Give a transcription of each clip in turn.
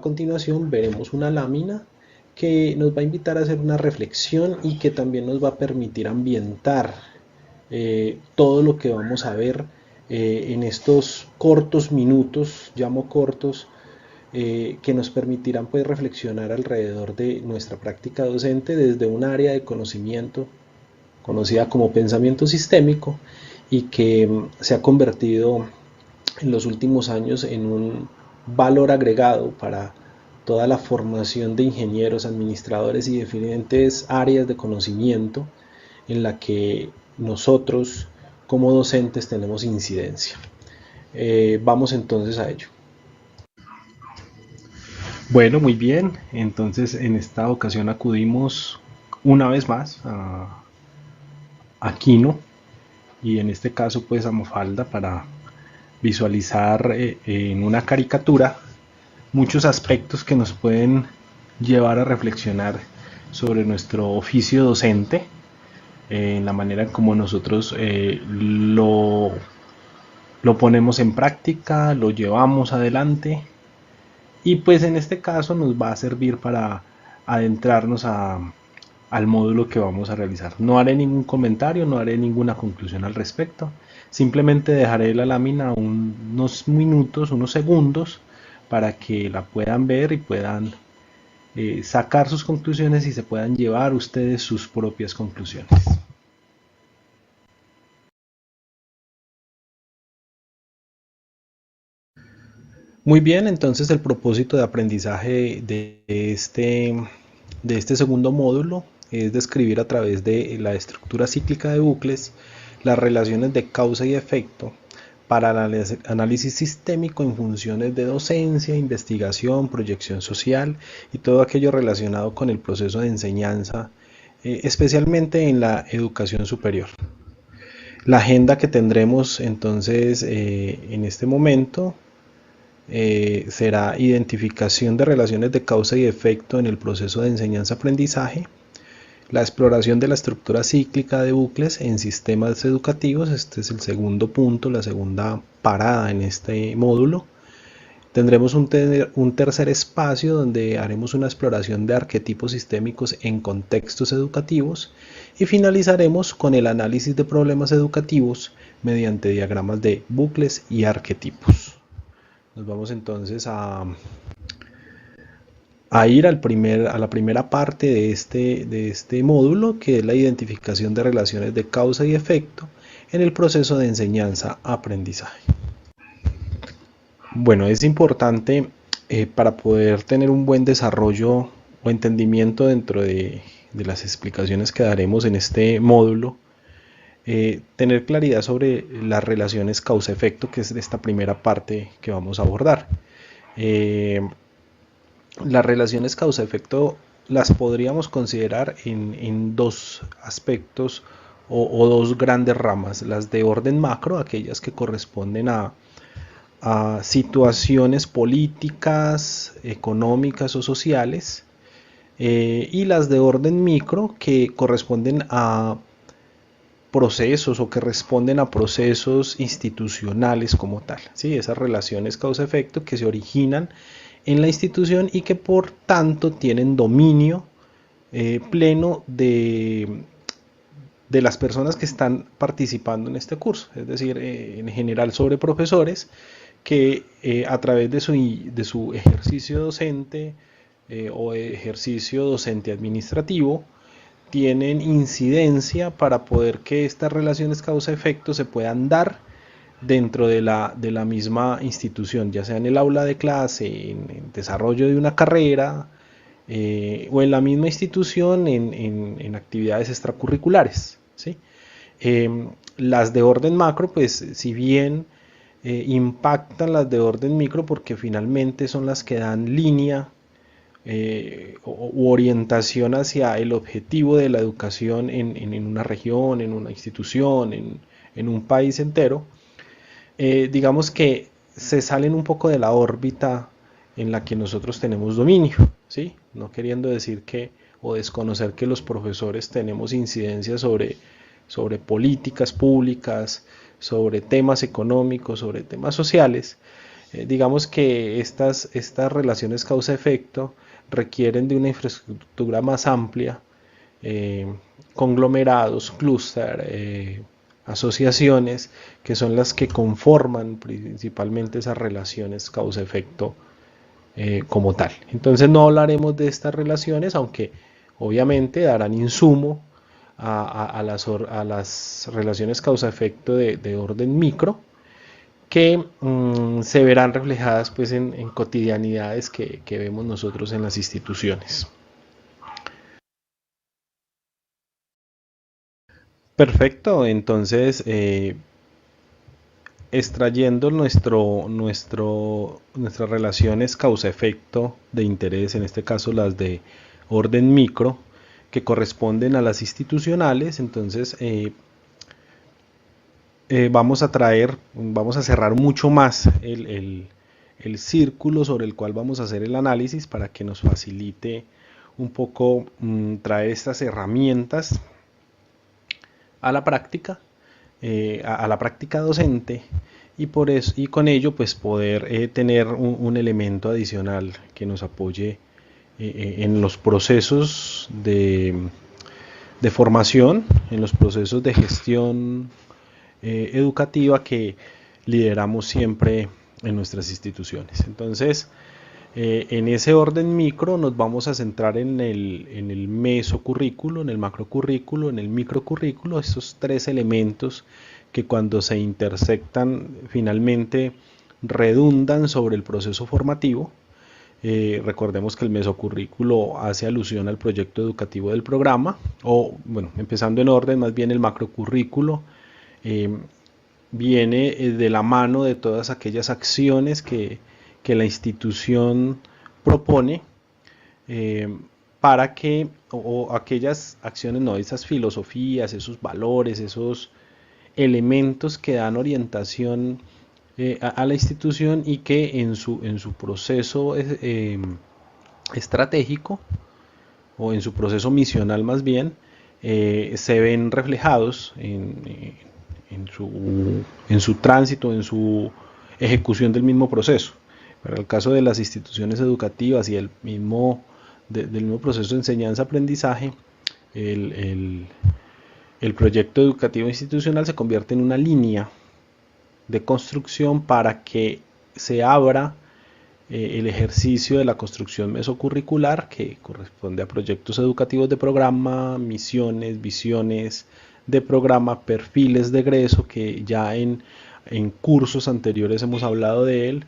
continuación veremos una lámina que nos va a invitar a hacer una reflexión y que también nos va a permitir ambientar todo lo que vamos a ver en estos cortos minutos, llamo cortos, que nos permitirán pues reflexionar alrededor de nuestra práctica docente desde un área de conocimiento conocida como pensamiento sistémico y que se ha convertido en los últimos años en un valor agregado para toda la formación de ingenieros, administradores y diferentes áreas de conocimiento en la que nosotros como docentes tenemos incidencia. Vamos entonces a ello. Bueno, muy bien. Entonces en esta ocasión acudimos una vez más a Kino y en este caso pues a Mafalda para visualizar en una caricatura muchos aspectos que nos pueden llevar a reflexionar sobre nuestro oficio docente, en la manera como nosotros lo ponemos en práctica, lo llevamos adelante y pues en este caso nos va a servir para adentrarnos al módulo que vamos a realizar. No haré ningún comentario, no haré ninguna conclusión al respecto, simplemente dejaré la lámina unos minutos, unos segundos para que la puedan ver y puedan sacar sus conclusiones y se puedan llevar ustedes sus propias conclusiones. Muy bien, entonces el propósito de aprendizaje de este segundo módulo es describir a través de la estructura cíclica de bucles las relaciones de causa y efecto para el análisis sistémico en funciones de docencia, investigación, proyección social y todo aquello relacionado con el proceso de enseñanza, especialmente en la educación superior. La agenda que tendremos entonces en este momento será identificación de relaciones de causa y efecto en el proceso de enseñanza-aprendizaje, la exploración de la estructura cíclica de bucles en sistemas educativos, este es el segundo punto, la segunda parada en este módulo. Tendremos un tercer espacio donde haremos una exploración de arquetipos sistémicos en contextos educativos y finalizaremos con el análisis de problemas educativos mediante diagramas de bucles y arquetipos. Nos vamos entonces a ir a la primera parte de este módulo, que es la identificación de relaciones de causa y efecto en el proceso de enseñanza-aprendizaje. Bueno, es importante para poder tener un buen desarrollo o entendimiento dentro de las explicaciones que daremos en este módulo, tener claridad sobre las relaciones causa-efecto, que es esta primera parte que vamos a abordar. Las relaciones causa-efecto las podríamos considerar en dos aspectos o dos grandes ramas, las de orden macro, aquellas que corresponden a situaciones políticas, económicas o sociales, y las de orden micro que corresponden a procesos o que responden a procesos institucionales como tal, ¿sí? Esas relaciones causa-efecto que se originan en la institución y que por tanto tienen dominio pleno de las personas que están participando en este curso, es decir, en general sobre profesores que a través de su ejercicio docente o ejercicio docente administrativo tienen incidencia para poder que estas relaciones causa-efecto se puedan dar dentro de la misma institución, ya sea en el aula de clase, en el desarrollo de una carrera o en la misma institución en actividades extracurriculares, ¿sí? Las de orden macro, pues si bien impactan las de orden micro porque finalmente son las que dan línea u orientación hacia el objetivo de la educación en una región, en una institución, en un país entero, digamos que se salen un poco de la órbita en la que nosotros tenemos dominio, ¿sí? No queriendo decir que o desconocer que los profesores tenemos incidencia sobre políticas públicas, sobre temas económicos, sobre temas sociales, Digamos que estas relaciones causa-efecto requieren de una infraestructura más amplia, eh, conglomerados, clúster, asociaciones, que son las que conforman principalmente esas relaciones causa-efecto como tal. Entonces no hablaremos de estas relaciones, aunque obviamente darán insumo a las relaciones causa-efecto de orden micro, que se verán reflejadas pues en cotidianidades que vemos nosotros en las instituciones. Perfecto, entonces extrayendo nuestras relaciones causa-efecto de interés, en este caso las de orden micro, que corresponden a las institucionales, entonces vamos a cerrar mucho más el círculo sobre el cual vamos a hacer el análisis para que nos facilite un poco traer estas herramientas a la práctica, a la práctica docente, y por eso y con ello pues poder tener un elemento adicional que nos apoye en los procesos de formación, en los procesos de gestión educativa que lideramos siempre en nuestras instituciones. Entonces, en ese orden micro nos vamos a centrar en el mesocurrículo, en el macrocurrículo, en el microcurrículo, esos tres elementos que cuando se intersectan finalmente redundan sobre el proceso formativo. Recordemos que el mesocurrículo hace alusión al proyecto educativo del programa, o bueno, empezando en orden, más bien el macrocurrículo eh, viene de la mano de todas aquellas acciones que la institución propone eh, para que, o aquellas acciones, no, esas filosofías, esos valores, esos elementos que dan orientación a la institución y que en su proceso estratégico o en su proceso misional más bien se ven reflejados en su tránsito, en su ejecución del mismo proceso. Para el caso de las instituciones educativas y del mismo proceso de enseñanza-aprendizaje, el, el proyecto educativo institucional se convierte en una línea de construcción para que se abra el ejercicio de la construcción mesocurricular, que corresponde a proyectos educativos de programa, misiones, visiones de programa, perfiles de egreso, que ya en cursos anteriores hemos hablado de él,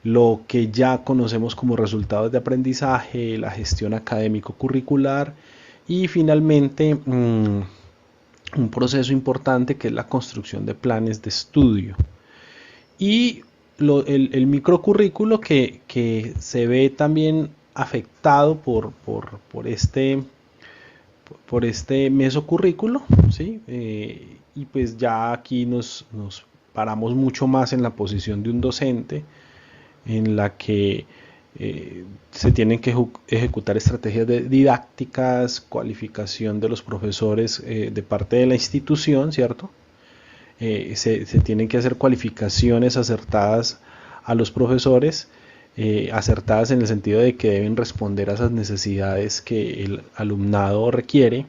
lo que ya conocemos como resultados de aprendizaje, la gestión académico curricular y finalmente un proceso importante que es la construcción de planes de estudio. Y el microcurrículo que se ve también afectado por este mesocurrículo, ¿sí? Y pues ya aquí nos paramos mucho más en la posición de un docente, en la que se tienen que ejecutar estrategias didácticas, cualificación de los profesores de parte de la institución, ¿cierto? Se tienen que hacer cualificaciones acertadas a los profesores, acertadas en el sentido de que deben responder a esas necesidades que el alumnado requiere.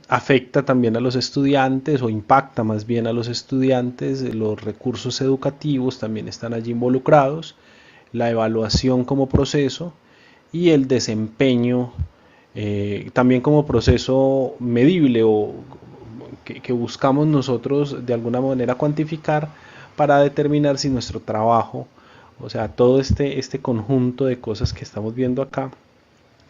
Afecta también a los estudiantes o impacta más bien a los estudiantes, los recursos educativos también están allí involucrados, la evaluación como proceso y el desempeño también como proceso medible o que buscamos nosotros de alguna manera cuantificar para determinar si nuestro trabajo, o sea, todo este conjunto de cosas que estamos viendo acá,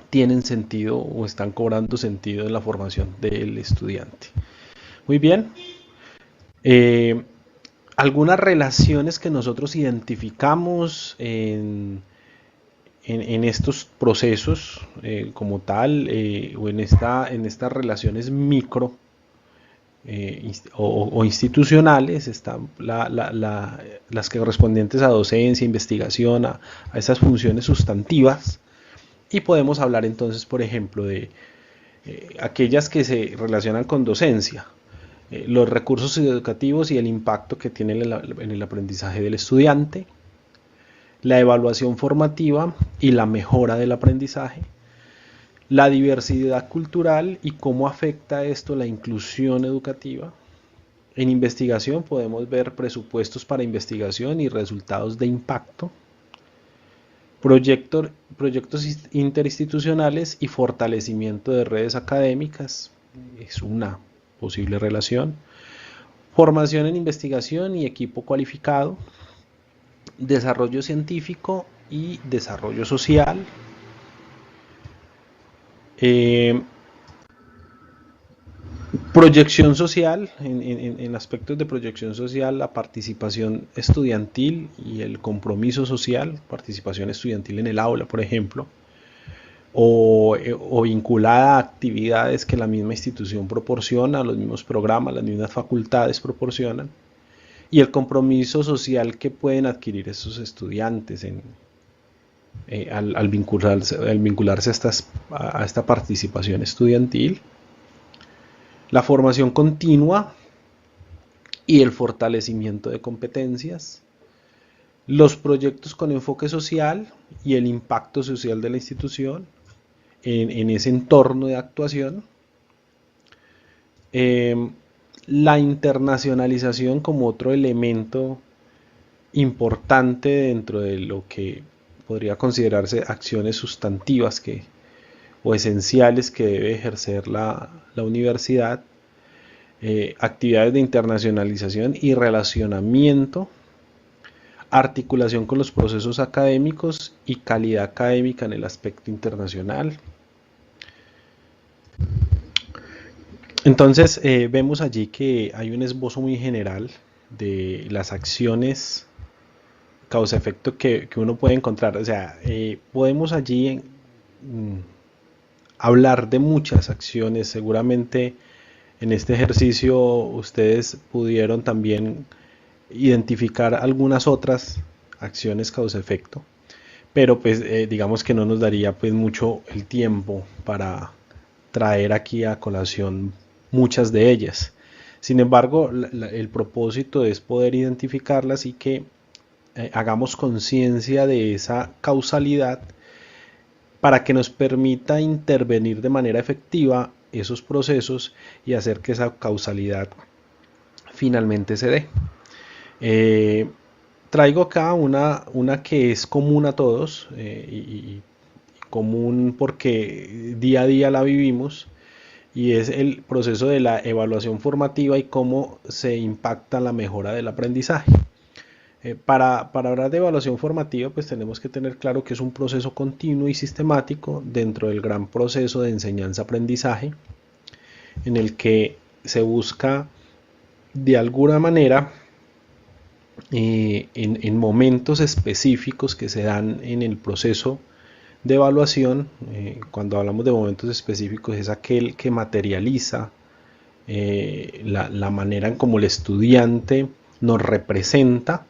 tienen sentido o están cobrando sentido en la formación del estudiante. Muy bien. Eh, Algunas relaciones que nosotros identificamos en estos procesos como tal o en estas relaciones micro o institucionales están las que correspondientes a docencia, investigación, a esas funciones sustantivas. Y podemos hablar entonces, por ejemplo, de aquellas que se relacionan con docencia. los recursos educativos y el impacto que tiene en el aprendizaje del estudiante, la evaluación formativa y la mejora del aprendizaje, la diversidad cultural y cómo afecta esto la inclusión educativa. En investigación podemos ver presupuestos para investigación y resultados de impacto, proyectos interinstitucionales y fortalecimiento de redes académicas, es una posible relación, formación en investigación y equipo cualificado, desarrollo científico y desarrollo social, eh, proyección social, en aspectos de proyección social, la participación estudiantil y el compromiso social, participación estudiantil en el aula, por ejemplo, o vinculada a actividades que la misma institución proporciona, los mismos programas, las mismas facultades proporcionan, y el compromiso social que pueden adquirir esos estudiantes al vincularse a esta participación estudiantil, la formación continua y el fortalecimiento de competencias, los proyectos con enfoque social y el impacto social de la institución en ese entorno de actuación, la internacionalización como otro elemento importante dentro de lo que podría considerarse acciones sustantivas o esenciales que debe ejercer la universidad, actividades de internacionalización y relacionamiento, articulación con los procesos académicos y calidad académica en el aspecto internacional. Entonces vemos allí que hay un esbozo muy general de las acciones causa-efecto que uno puede encontrar. O sea, podemos allí hablar de muchas acciones. Seguramente en este ejercicio ustedes pudieron también identificar algunas otras acciones causa-efecto, pero pues digamos que no nos daría pues mucho el tiempo para traer aquí a colación muchas de ellas. Sin embargo, el propósito es poder identificarlas y que hagamos conciencia de esa causalidad para que nos permita intervenir de manera efectiva esos procesos y hacer que esa causalidad finalmente se dé. Traigo acá una que es común a todos y común porque día a día la vivimos, y es el proceso de la evaluación formativa y cómo se impacta la mejora del aprendizaje. Para hablar de evaluación formativa, pues tenemos que tener claro que es un proceso continuo y sistemático dentro del gran proceso de enseñanza-aprendizaje, en el que se busca de alguna manera en momentos específicos que se dan en el proceso de evaluación. Cuando hablamos de momentos específicos es aquel que materializa la manera en cómo el estudiante nos representa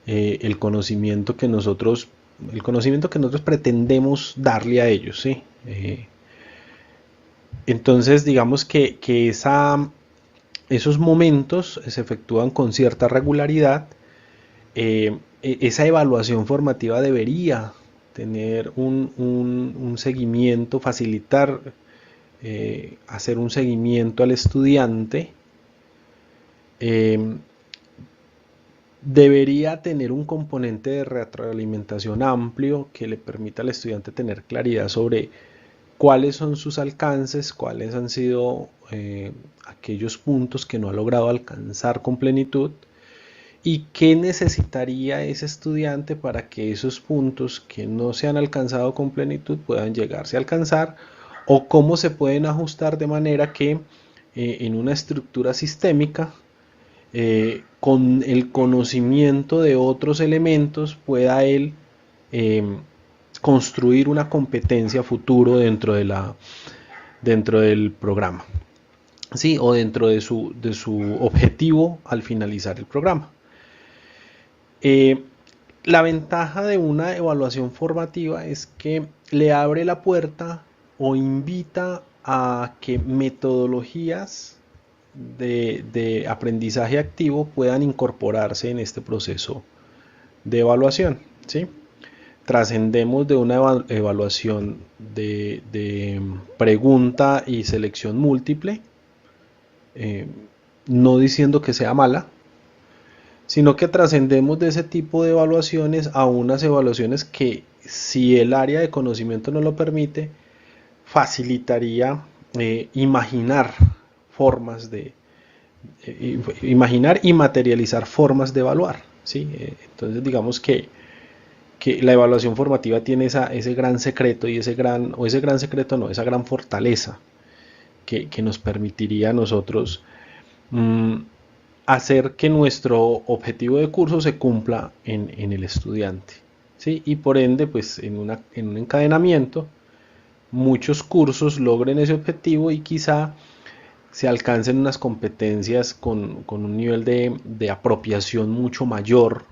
el conocimiento que nosotros pretendemos darle a ellos, ¿sí? Entonces digamos que esos momentos se efectúan con cierta regularidad. Esa evaluación formativa debería tener un seguimiento, facilitar, hacer un seguimiento al estudiante. Debería tener un componente de retroalimentación amplio que le permita al estudiante tener claridad sobre cuáles son sus alcances, cuáles han sido aquellos puntos que no ha logrado alcanzar con plenitud y qué necesitaría ese estudiante para que esos puntos que no se han alcanzado con plenitud puedan llegarse a alcanzar, o cómo se pueden ajustar de manera que en una estructura sistémica, con el conocimiento de otros elementos, pueda él construir una competencia futuro dentro del programa, ¿sí? O dentro de su objetivo al finalizar el programa. La ventaja de una evaluación formativa es que le abre la puerta o invita a que metodologías de aprendizaje activo puedan incorporarse en este proceso de evaluación, ¿sí? Trascendemos de una evaluación de pregunta y selección múltiple, eh, no diciendo que sea mala, sino que trascendemos de ese tipo de evaluaciones a unas evaluaciones que, si el área de conocimiento no lo permite, facilitaría imaginar formas imaginar y materializar formas de evaluar, ¿sí? Entonces digamos que la evaluación formativa tiene ese gran secreto y ese gran secreto no, esa gran fortaleza que nos permitiría a nosotros hacer que nuestro objetivo de curso se cumpla en el estudiante, ¿sí? Y por ende, pues en un encadenamiento, muchos cursos logren ese objetivo y quizá se alcancen unas competencias con un nivel de apropiación mucho mayor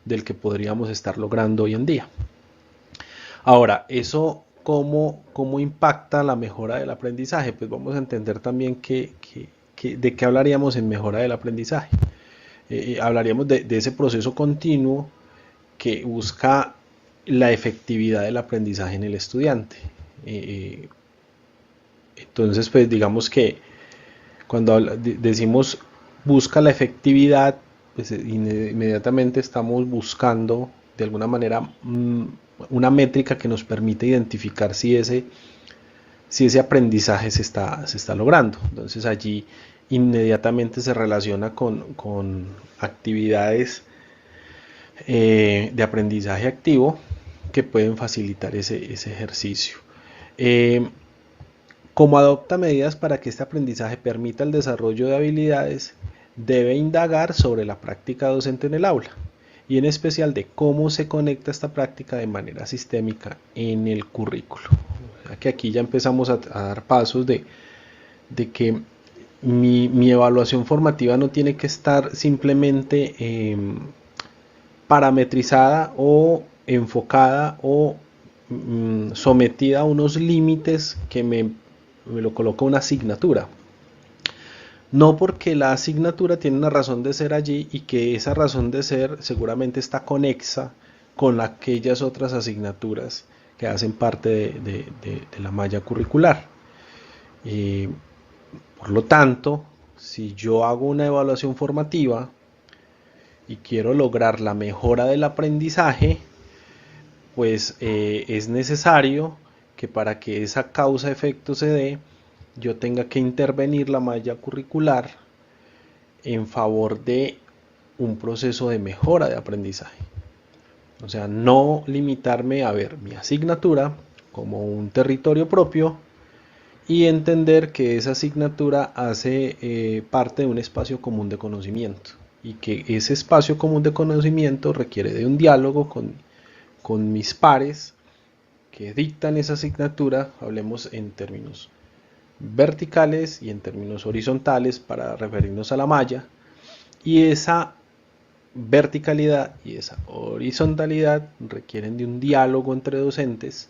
del que podríamos estar logrando hoy en día. Ahora, ¿eso cómo impacta la mejora del aprendizaje? Pues vamos a entender también de qué hablaríamos en mejora del aprendizaje. Hablaríamos de ese proceso continuo que busca la efectividad del aprendizaje en el estudiante. Entonces, pues digamos que cuando decimos busca la efectividad, pues inmediatamente estamos buscando de alguna manera una métrica que nos permite identificar si ese aprendizaje se está logrando. Entonces allí inmediatamente se relaciona con actividades de aprendizaje activo que pueden facilitar ese ejercicio. Como adopta medidas para que este aprendizaje permita el desarrollo de habilidades, debe indagar sobre la práctica docente en el aula y en especial de cómo se conecta esta práctica de manera sistémica en el currículo. O sea que aquí ya empezamos a dar pasos de que mi evaluación formativa no tiene que estar simplemente parametrizada o enfocada o sometida a unos límites que me lo coloca una asignatura. No, porque la asignatura tiene una razón de ser allí y que esa razón de ser seguramente está conexa con aquellas otras asignaturas que hacen parte de la malla curricular. Por lo tanto, si yo hago una evaluación formativa y quiero lograr la mejora del aprendizaje, pues es necesario que para que esa causa-efecto se dé, yo tenga que intervenir la malla curricular en favor de un proceso de mejora de aprendizaje. O sea, no limitarme a ver mi asignatura como un territorio propio y entender que esa asignatura hace parte de un espacio común de conocimiento y que ese espacio común de conocimiento requiere de un diálogo con mis pares que dictan esa asignatura, hablemos en términos verticales y en términos horizontales para referirnos a la malla, y esa verticalidad y esa horizontalidad requieren de un diálogo entre docentes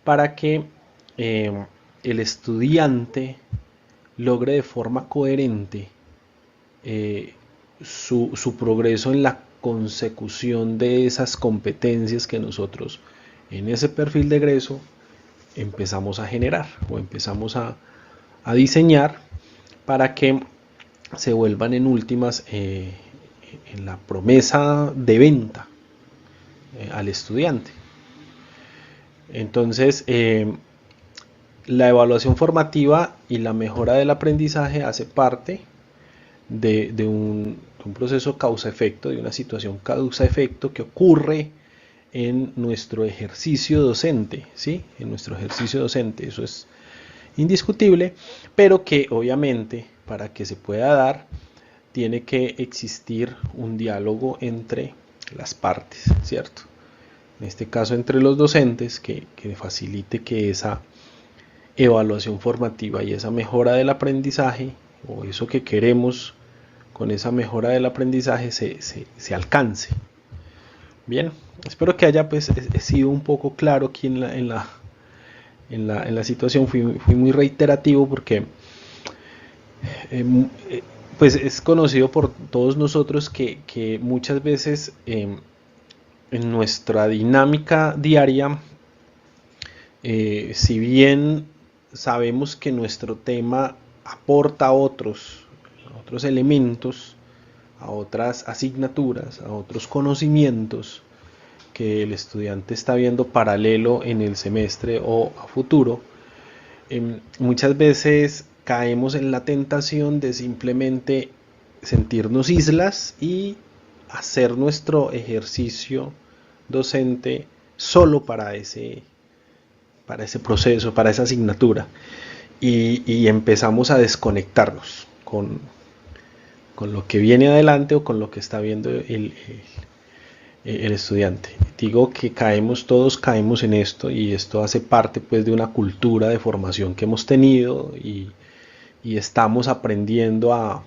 para que el estudiante logre de forma coherente su progreso en la consecución de esas competencias que nosotros en ese perfil de egreso empezamos a generar o empezamos a diseñar para que se vuelvan en últimas en la promesa de venta al estudiante. Entonces, la evaluación formativa y la mejora del aprendizaje hace parte de un proceso causa-efecto, de una situación causa-efecto que ocurre en nuestro ejercicio docente, ¿sí? En nuestro ejercicio docente, eso es indiscutible, pero que obviamente para que se pueda dar tiene que existir un diálogo entre las partes, ¿cierto? En este caso entre los docentes que facilite que esa evaluación formativa y esa mejora del aprendizaje o eso que queremos con esa mejora del aprendizaje se alcance. Bien, espero que haya pues sido un poco claro aquí en la situación. Fui muy reiterativo porque pues es conocido por todos nosotros que muchas veces en nuestra dinámica diaria, si bien sabemos que nuestro tema aporta a otros elementos, a otras asignaturas, a otros conocimientos que el estudiante está viendo paralelo en el semestre o a futuro, muchas veces caemos en la tentación de simplemente sentirnos islas y hacer nuestro ejercicio docente solo para ese proceso, para esa asignatura. Y empezamos a desconectarnos con lo que viene adelante o con lo que está viendo el estudiante. Digo que todos caemos en esto, y esto hace parte pues de una cultura de formación que hemos tenido, y estamos aprendiendo a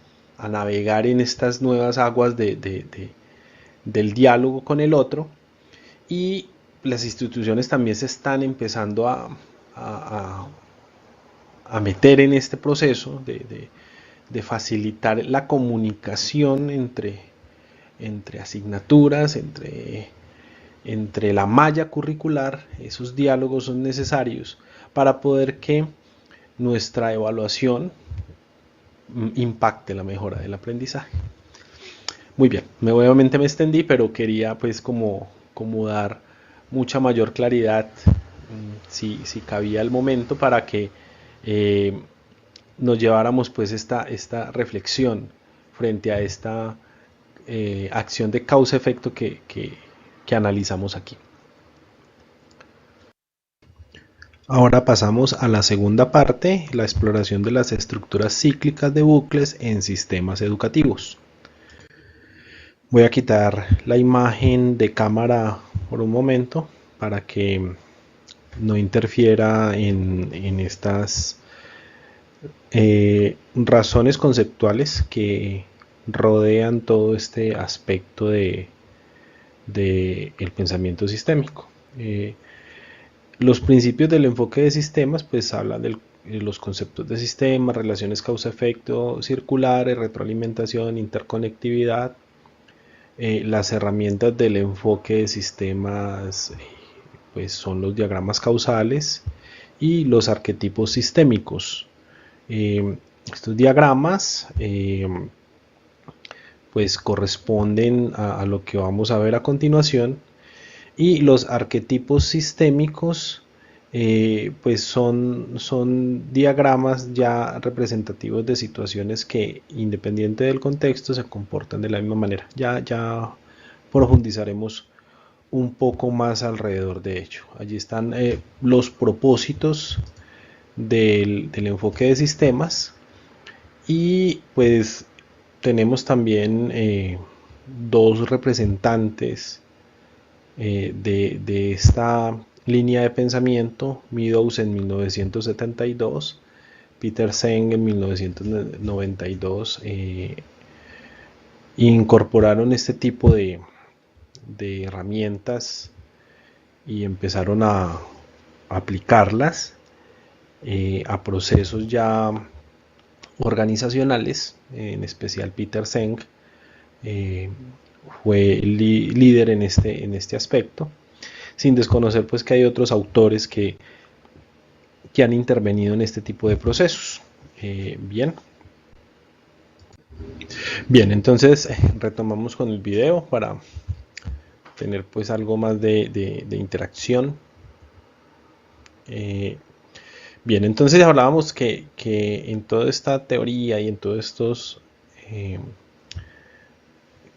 navegar en estas nuevas aguas del diálogo con el otro, y las instituciones también se están empezando a, a meter en este proceso de facilitar la comunicación entre asignaturas, entre la malla curricular. Esos diálogos son necesarios para poder que nuestra evaluación impacte la mejora del aprendizaje. Muy bien, obviamente me extendí, pero quería pues como dar mucha mayor claridad, si cabía el momento, para que nos lleváramos pues esta reflexión frente a esta acción de causa-efecto que analizamos aquí. Ahora pasamos a la segunda parte, la exploración de las estructuras cíclicas de bucles en sistemas educativos. Voy a quitar la imagen de cámara por un momento para que no interfiera en estas razones conceptuales que rodean todo este aspecto del pensamiento sistémico. Los principios del enfoque de sistemas pues hablan de los conceptos de sistema, relaciones causa-efecto circulares, retroalimentación, interconectividad. Las herramientas del enfoque de sistemas pues son los diagramas causales y los arquetipos sistémicos. Estos diagramas pues corresponden a lo que vamos a ver a continuación, y los arquetipos sistémicos pues son diagramas ya representativos de situaciones que, independiente del contexto, se comportan de la misma manera. Ya profundizaremos un poco más alrededor de ello. Allí están los propósitos del enfoque de sistemas, y pues tenemos también dos representantes de esta línea de pensamiento: Meadows en 1972, Peter Senge en 1992, incorporaron este tipo de herramientas y empezaron a aplicarlas a procesos ya organizacionales. En especial Peter Senge fue líder en este aspecto, sin desconocer pues que hay otros autores que han intervenido en este tipo de procesos. Bien, entonces retomamos con el video para tener pues algo más de interacción. Bien, entonces hablábamos que en toda esta teoría y en todos estos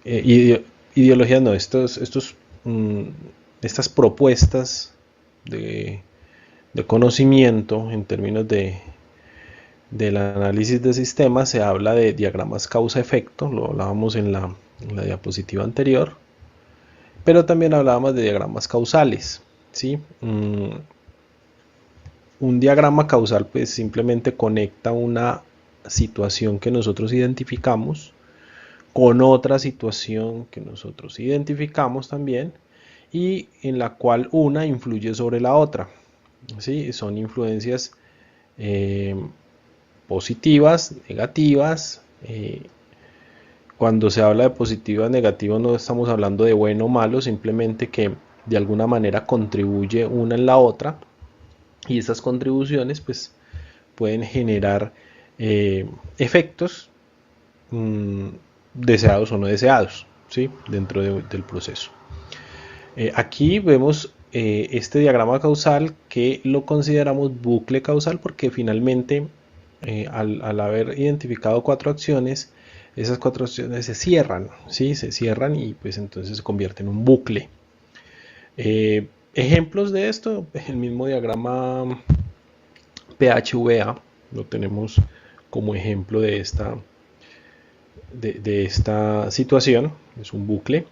ideologías, no, estas propuestas de conocimiento en términos del análisis de sistemas, se habla de diagramas causa-efecto. Lo hablábamos en la diapositiva anterior, pero también hablábamos de diagramas causales, ¿sí? Un diagrama causal pues simplemente conecta una situación que nosotros identificamos con otra situación que nosotros identificamos también, y en la cual una influye sobre la otra, ¿sí? Son influencias positivas, negativas. Cuando se habla de positivas, negativas, no estamos hablando de bueno o malo, simplemente que de alguna manera contribuye una en la otra, y esas contribuciones pues pueden generar efectos mmm, deseados o no deseados, ¿sí? Dentro del proceso. Aquí vemos este diagrama causal, que lo consideramos bucle causal porque finalmente al haber identificado cuatro acciones, esas cuatro acciones se cierran, ¿sí? Se cierran y pues entonces se convierte en un bucle. Ejemplos de esto, el mismo diagrama PHVA lo tenemos como ejemplo de esta situación, es un bucle.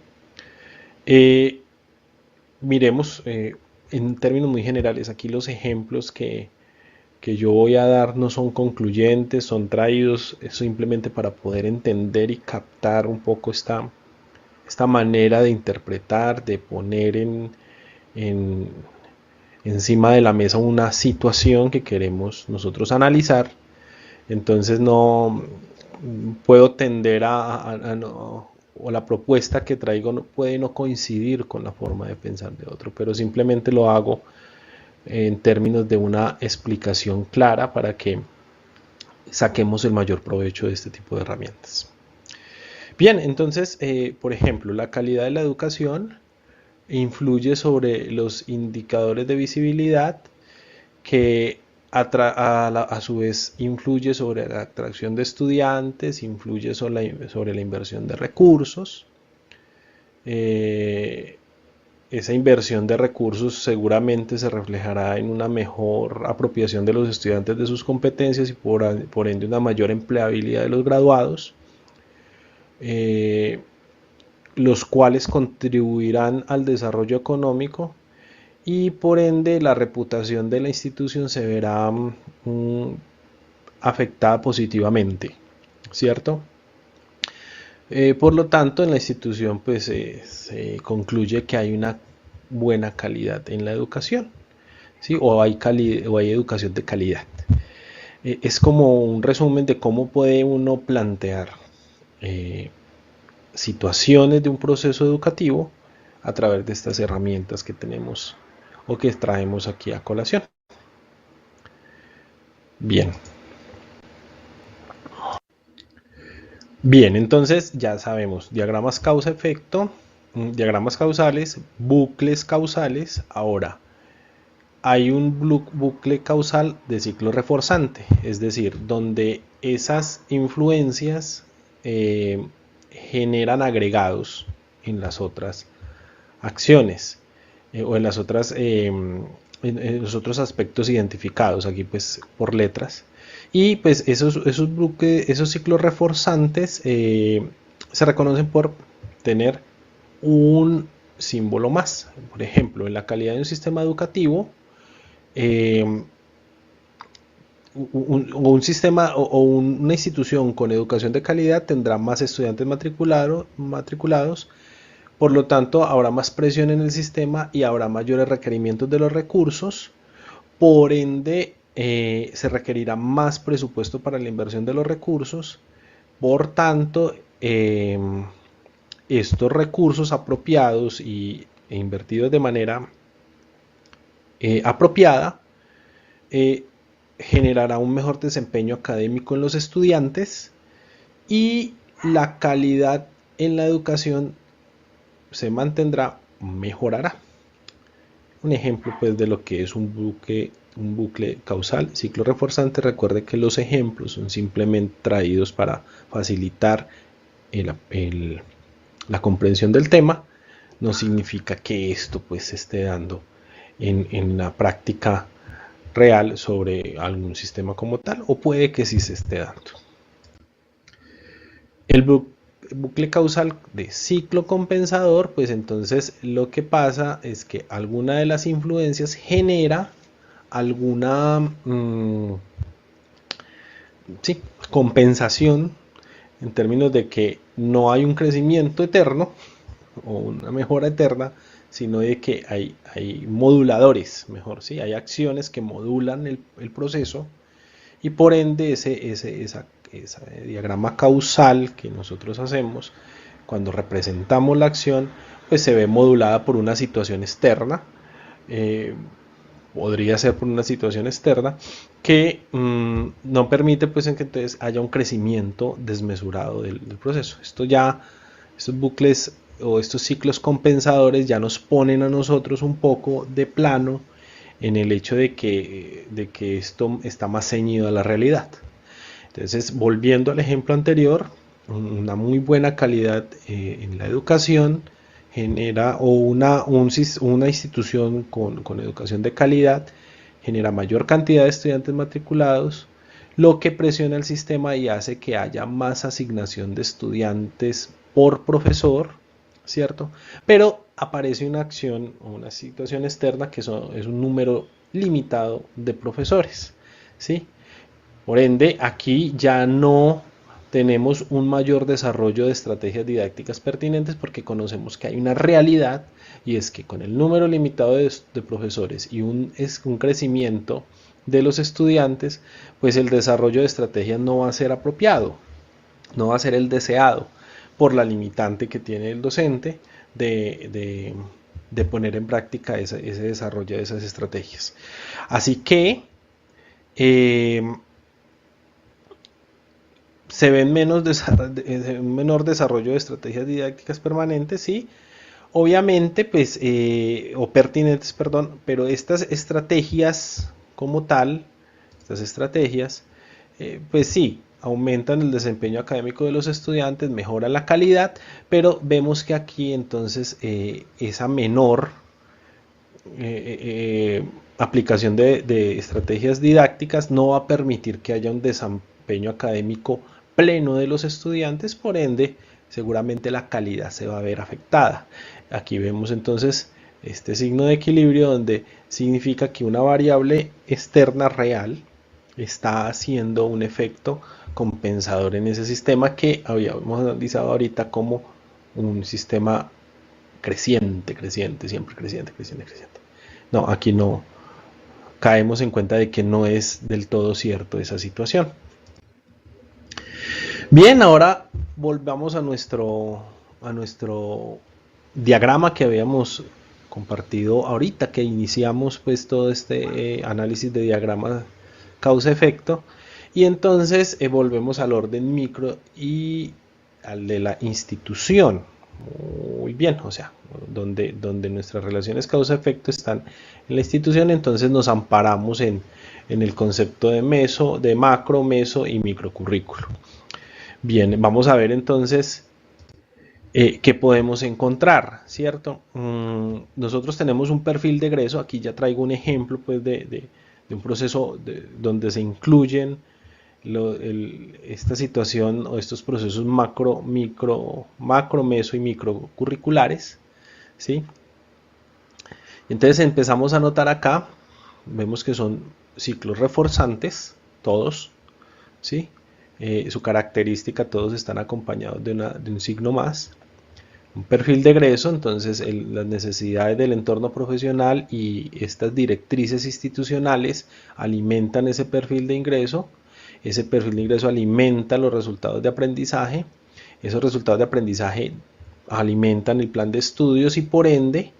Miremos en términos muy generales, aquí los ejemplos que yo voy a dar no son concluyentes, son traídos simplemente para poder entender y captar un poco esta manera de interpretar, de poner en, encima de la mesa una situación que queremos nosotros analizar. Entonces no puedo tender a no, o la propuesta que traigo no, puede no coincidir con la forma de pensar de otro, pero simplemente lo hago en términos de una explicación clara para que saquemos el mayor provecho de este tipo de herramientas. Bien, entonces, por ejemplo, la calidad de la educación influye sobre los indicadores de visibilidad, que a su vez influye sobre la atracción de estudiantes, influye sobre la inversión de recursos. Esa inversión de recursos seguramente se reflejará en una mejor apropiación de los estudiantes de sus competencias y por ende una mayor empleabilidad de los graduados, los cuales contribuirán al desarrollo económico, y por ende la reputación de la institución se verá afectada positivamente, ¿cierto? Por lo tanto, en la institución pues se concluye que hay una buena calidad en la educación, ¿sí? O hay educación de calidad. Es como un resumen de cómo puede uno plantear situaciones de un proceso educativo a través de estas herramientas que tenemos o que traemos aquí a colación. Bien. Bien, entonces ya sabemos, diagramas causa-efecto, diagramas causales, bucles causales. Ahora, hay un bucle causal de ciclo reforzante, es decir, donde esas influencias generan agregados en las otras acciones o en las otras en los otros aspectos identificados aquí pues por letras. Y pues esos ciclos reforzantes se reconocen por tener un símbolo más. Por ejemplo, en la calidad de un sistema educativo, eh, un sistema o una institución con educación de calidad tendrá más estudiantes matriculados, por lo tanto habrá más presión en el sistema y habrá mayores requerimientos de los recursos, por ende se requerirá más presupuesto para la inversión de los recursos, por tanto estos recursos apropiados e invertidos de manera apropiada generará un mejor desempeño académico en los estudiantes, y la calidad en la educación se mantendrá, mejorará. Un ejemplo pues de lo que es un bucle causal, ciclo reforzante. Recuerde que los ejemplos son simplemente traídos para facilitar la comprensión del tema. No significa que esto pues se esté dando en la práctica real sobre algún sistema como tal, o puede que sí se esté dando. El bucle causal de ciclo compensador, pues entonces lo que pasa es que alguna de las influencias genera alguna sí, compensación, en términos de que no hay un crecimiento eterno o una mejora eterna, sino de que hay moduladores, mejor, ¿sí? Hay acciones que modulan el proceso, y por ende ese diagrama causal que nosotros hacemos cuando representamos la acción, pues se ve modulada por una situación externa, eh, podría ser por una situación externa que no permite pues en que entonces haya un crecimiento desmesurado del proceso. Estos bucles o estos ciclos compensadores ya nos ponen a nosotros un poco de plano en el hecho de que esto está más ceñido a la realidad. Entonces, volviendo al ejemplo anterior, una muy buena calidad en la educación genera, o una institución con educación de calidad genera mayor cantidad de estudiantes matriculados, lo que presiona el sistema y hace que haya más asignación de estudiantes por profesor, ¿cierto? Pero aparece una acción o una situación externa que es un número limitado de profesores, ¿sí? Por ende, aquí ya no tenemos un mayor desarrollo de estrategias didácticas pertinentes porque conocemos que hay una realidad y es que con el número limitado de profesores y un crecimiento de los estudiantes, pues el desarrollo de estrategias no va a ser apropiado, no va a ser el deseado por la limitante que tiene el docente de poner en práctica ese desarrollo de esas estrategias. Así que se ven un menor desarrollo de estrategias didácticas permanentes, sí, obviamente, pues, o pertinentes, perdón, pero estas estrategias como tal, estas estrategias, pues sí, aumentan el desempeño académico de los estudiantes, mejoran la calidad, pero vemos que aquí entonces esa menor aplicación de estrategias didácticas no va a permitir que haya un desempeño académico pleno de los estudiantes, por ende seguramente la calidad se va a ver afectada. Aquí vemos entonces este signo de equilibrio donde significa que una variable externa real está haciendo un efecto compensador en ese sistema que habíamos analizado ahorita como un sistema creciente, siempre creciente. No, aquí no caemos en cuenta de que no es del todo cierto esa situación. Bien, ahora volvamos a nuestro diagrama que habíamos compartido ahorita que iniciamos pues todo este análisis de diagrama causa-efecto, y entonces volvemos al orden micro y al de la institución. Muy bien, o sea, donde nuestras relaciones causa-efecto están en la institución, entonces nos amparamos en el concepto de macro, meso y microcurrículo. Bien, vamos a ver entonces qué podemos encontrar, ¿cierto? Nosotros tenemos un perfil de egreso, aquí ya traigo un ejemplo pues de un proceso donde se incluyen esta situación o estos procesos macro, meso y microcurriculares, ¿sí? Entonces empezamos a notar acá, vemos que son ciclos reforzantes, todos, ¿sí? Su característica, todos están acompañados de un signo más. Un perfil de egreso, entonces las necesidades del entorno profesional y estas directrices institucionales alimentan ese perfil de ingreso. Ese perfil de ingreso alimenta los resultados de aprendizaje. Esos resultados de aprendizaje alimentan el plan de estudios y por ende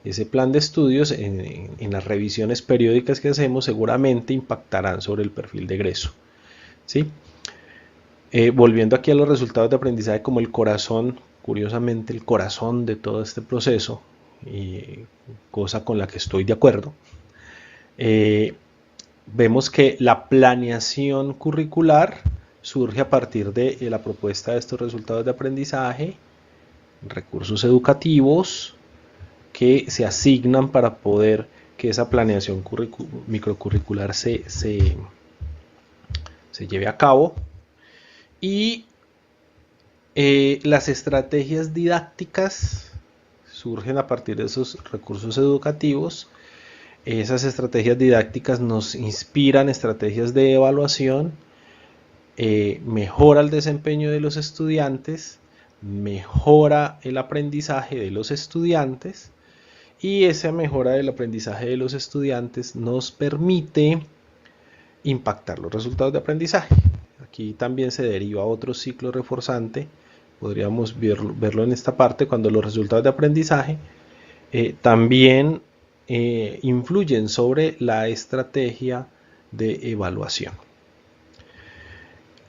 ese plan de estudios en las revisiones periódicas que hacemos seguramente impactarán sobre el perfil de egreso, ¿sí? Volviendo aquí a los resultados de aprendizaje como el corazón, curiosamente el corazón de todo este proceso, cosa con la que estoy de acuerdo, vemos que la planeación curricular surge a partir de la propuesta de estos resultados de aprendizaje, recursos educativos que se asignan para poder que esa planeación microcurricular se lleve a cabo. Y las estrategias didácticas surgen a partir de esos recursos educativos. Esas estrategias didácticas nos inspiran estrategias de evaluación, mejora el desempeño de los estudiantes, mejora el aprendizaje de los estudiantes, y esa mejora del aprendizaje de los estudiantes nos permite impactar los resultados de aprendizaje. Aquí también se deriva otro ciclo reforzante, podríamos verlo en esta parte, cuando los resultados de aprendizaje también influyen sobre la estrategia de evaluación.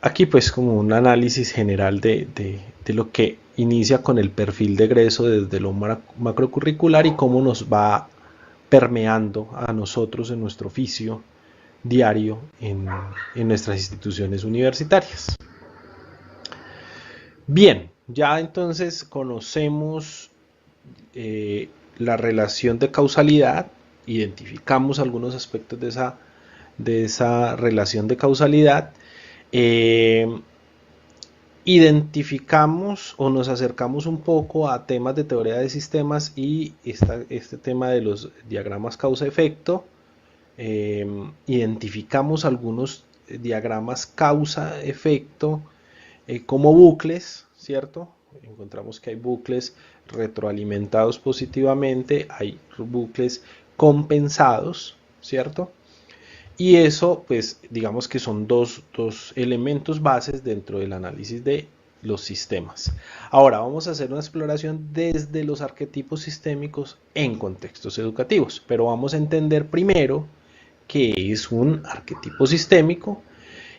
Aquí pues como un análisis general de lo que inicia con el perfil de egreso desde lo macrocurricular y cómo nos va permeando a nosotros en nuestro oficio diario en nuestras instituciones universitarias. Bien, ya entonces conocemos la relación de causalidad, identificamos algunos aspectos de esa relación de causalidad, identificamos o nos acercamos un poco a temas de teoría de sistemas y este tema de los diagramas causa-efecto, identificamos algunos diagramas causa-efecto como bucles, ¿cierto? Encontramos que hay bucles retroalimentados positivamente, hay bucles compensados, ¿cierto? Y eso, pues, digamos que son dos elementos bases dentro del análisis de los sistemas. Ahora vamos a hacer una exploración desde los arquetipos sistémicos en contextos educativos, pero vamos a entender primero qué es un arquetipo sistémico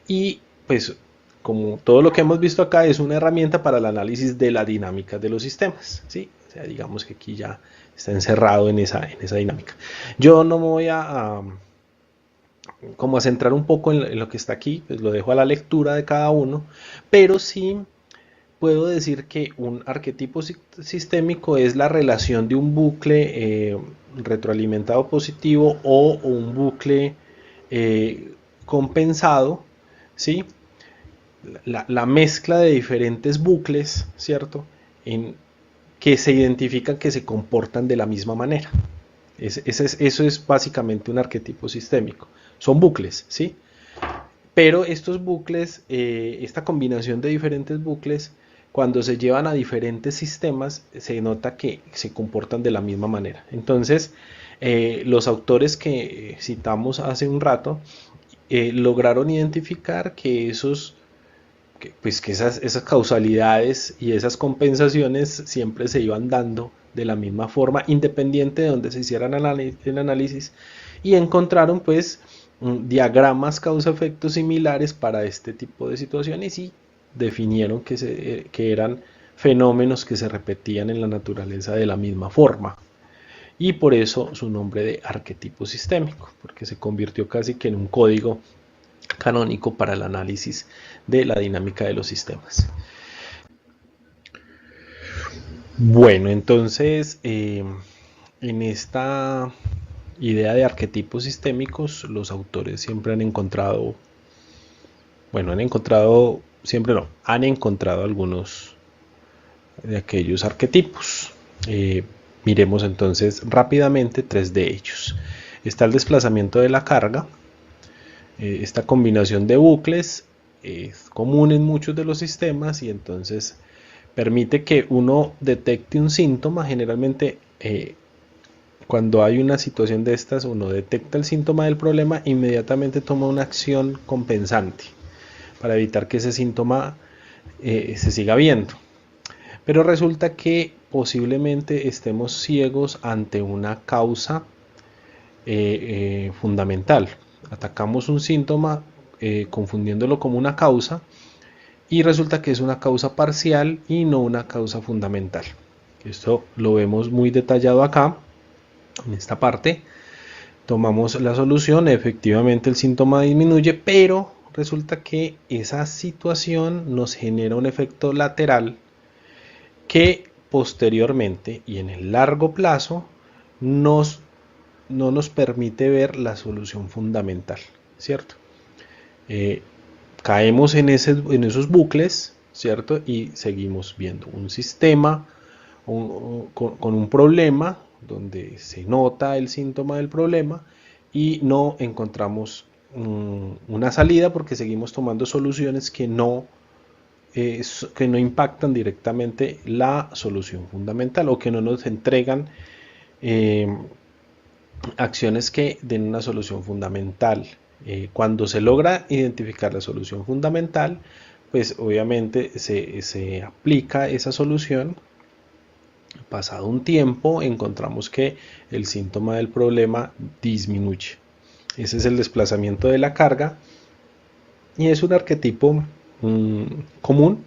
y, pues, como todo lo que hemos visto acá, es una herramienta para el análisis de la dinámica de los sistemas, ¿sí? O sea, digamos que aquí ya está encerrado en esa dinámica. Yo no me voy como a centrar un poco en lo que está aquí, pues lo dejo a la lectura de cada uno, pero sí puedo decir que un arquetipo sistémico es la relación de un bucle retroalimentado positivo o un bucle compensado, ¿sí? La mezcla de diferentes bucles, ¿cierto? Que se identifican que se comportan de la misma manera. Eso es básicamente un arquetipo sistémico. Son bucles, ¿sí? Pero estos bucles, esta combinación de diferentes bucles, cuando se llevan a diferentes sistemas, se nota que se comportan de la misma manera. Entonces, los autores que citamos hace un rato lograron identificar que esas causalidades y esas compensaciones siempre se iban dando de la misma forma, independiente de donde se hicieran el análisis, y encontraron pues diagramas causa-efectos similares para este tipo de situaciones y definieron que eran fenómenos que se repetían en la naturaleza de la misma forma. Y por eso su nombre de arquetipo sistémico, porque se convirtió casi que en un código canónico para el análisis de la dinámica de los sistemas. Bueno, entonces en esta idea de arquetipos sistémicos, los autores siempre han encontrado, han encontrado algunos de aquellos arquetipos. Miremos entonces rápidamente tres de ellos. Está el desplazamiento de la carga. Esta combinación de bucles es común en muchos de los sistemas y entonces permite que uno detecte un síntoma. Generalmente cuando hay una situación de estas, uno detecta el síntoma del problema e inmediatamente toma una acción compensante para evitar que ese síntoma se siga viendo. Pero resulta que posiblemente estemos ciegos ante una causa fundamental. Atacamos un síntoma confundiéndolo como una causa y resulta que es una causa parcial y no una causa fundamental. Esto lo vemos muy detallado acá en esta parte. Tomamos la solución, efectivamente el síntoma disminuye, pero resulta que esa situación nos genera un efecto lateral que posteriormente y en el largo plazo no nos permite ver la solución fundamental, ¿cierto? Caemos en esos bucles, ¿cierto? Y seguimos viendo un sistema con un problema donde se nota el síntoma del problema y no encontramos una salida porque seguimos tomando soluciones que no impactan directamente la solución fundamental o que no nos entregan acciones que den una solución fundamental Cuando se logra identificar la solución fundamental, pues obviamente se aplica esa solución. Pasado un tiempo, encontramos que el síntoma del problema disminuye. Ese es el desplazamiento de la carga y es un arquetipo común